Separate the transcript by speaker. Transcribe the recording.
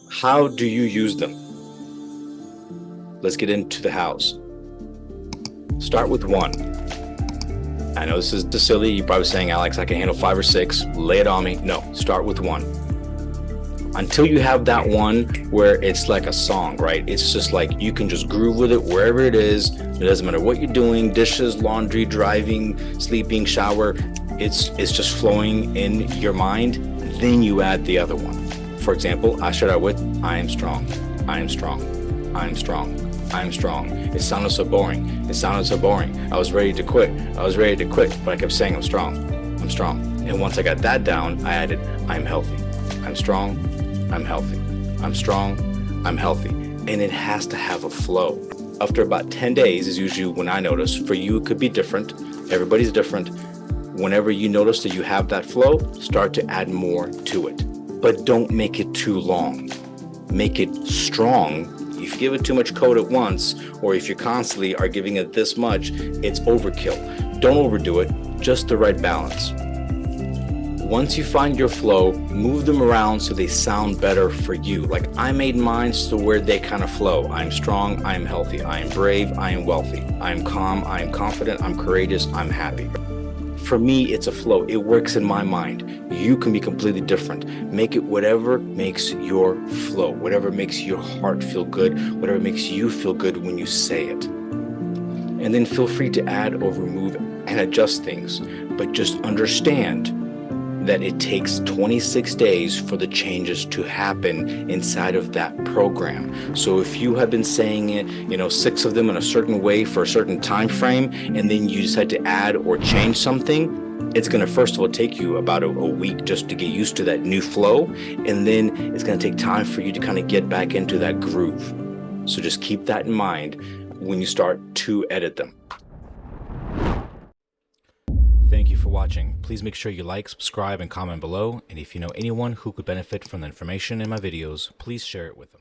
Speaker 1: How do you use them? Let's get into the hows. Start with 1. I know this is silly. You're probably saying, Alex, I can handle 5 or 6. Lay it on me. No, start with 1. Until you have that one where it's like a song, right? It's just like you can just groove with it wherever it is. It doesn't matter what you're doing, dishes, laundry, driving, sleeping, shower. It's just flowing in your mind. Then you add the other one. For example, I start out with, I am strong, I am strong, I am strong, I am strong. It sounded so boring. It sounded so boring. I was ready to quit. I was ready to quit, but I kept saying I'm strong, I'm strong. And once I got that down, I added, I'm healthy, I'm strong, I'm healthy, I'm strong, I'm healthy. And it has to have a flow. After about 10 days is usually when I notice. For you, it could be different. Everybody's different. Whenever you notice that you have that flow, start to add more to it. But don't make it too long. Make it strong. If you give it too much code at once, or if you constantly are giving it this much, it's overkill. Don't overdo it, just the right balance. Once you find your flow, move them around so they sound better for you. Like I made mine so where they kind of flow. I'm strong, I am healthy, I am brave, I am wealthy, I am calm, I am confident, I'm courageous, I'm happy. For me, it's a flow. It works in my mind. You can be completely different. Make it whatever makes your flow, whatever makes your heart feel good, whatever makes you feel good when you say it. And then feel free to add or remove and adjust things, but just understand that it takes 26 days for the changes to happen inside of that program. So if you have been saying it, 6 of them in a certain way for a certain time frame, and then you decide to add or change something, it's going to first of all take you about a week just to get used to that new flow, and then it's going to take time for you to kind of get back into that groove. So just keep that in mind when you start to edit them. Thank you for watching. Please make sure you like, subscribe, and comment below. And if you know anyone who could benefit from the information in my videos, please share it with them.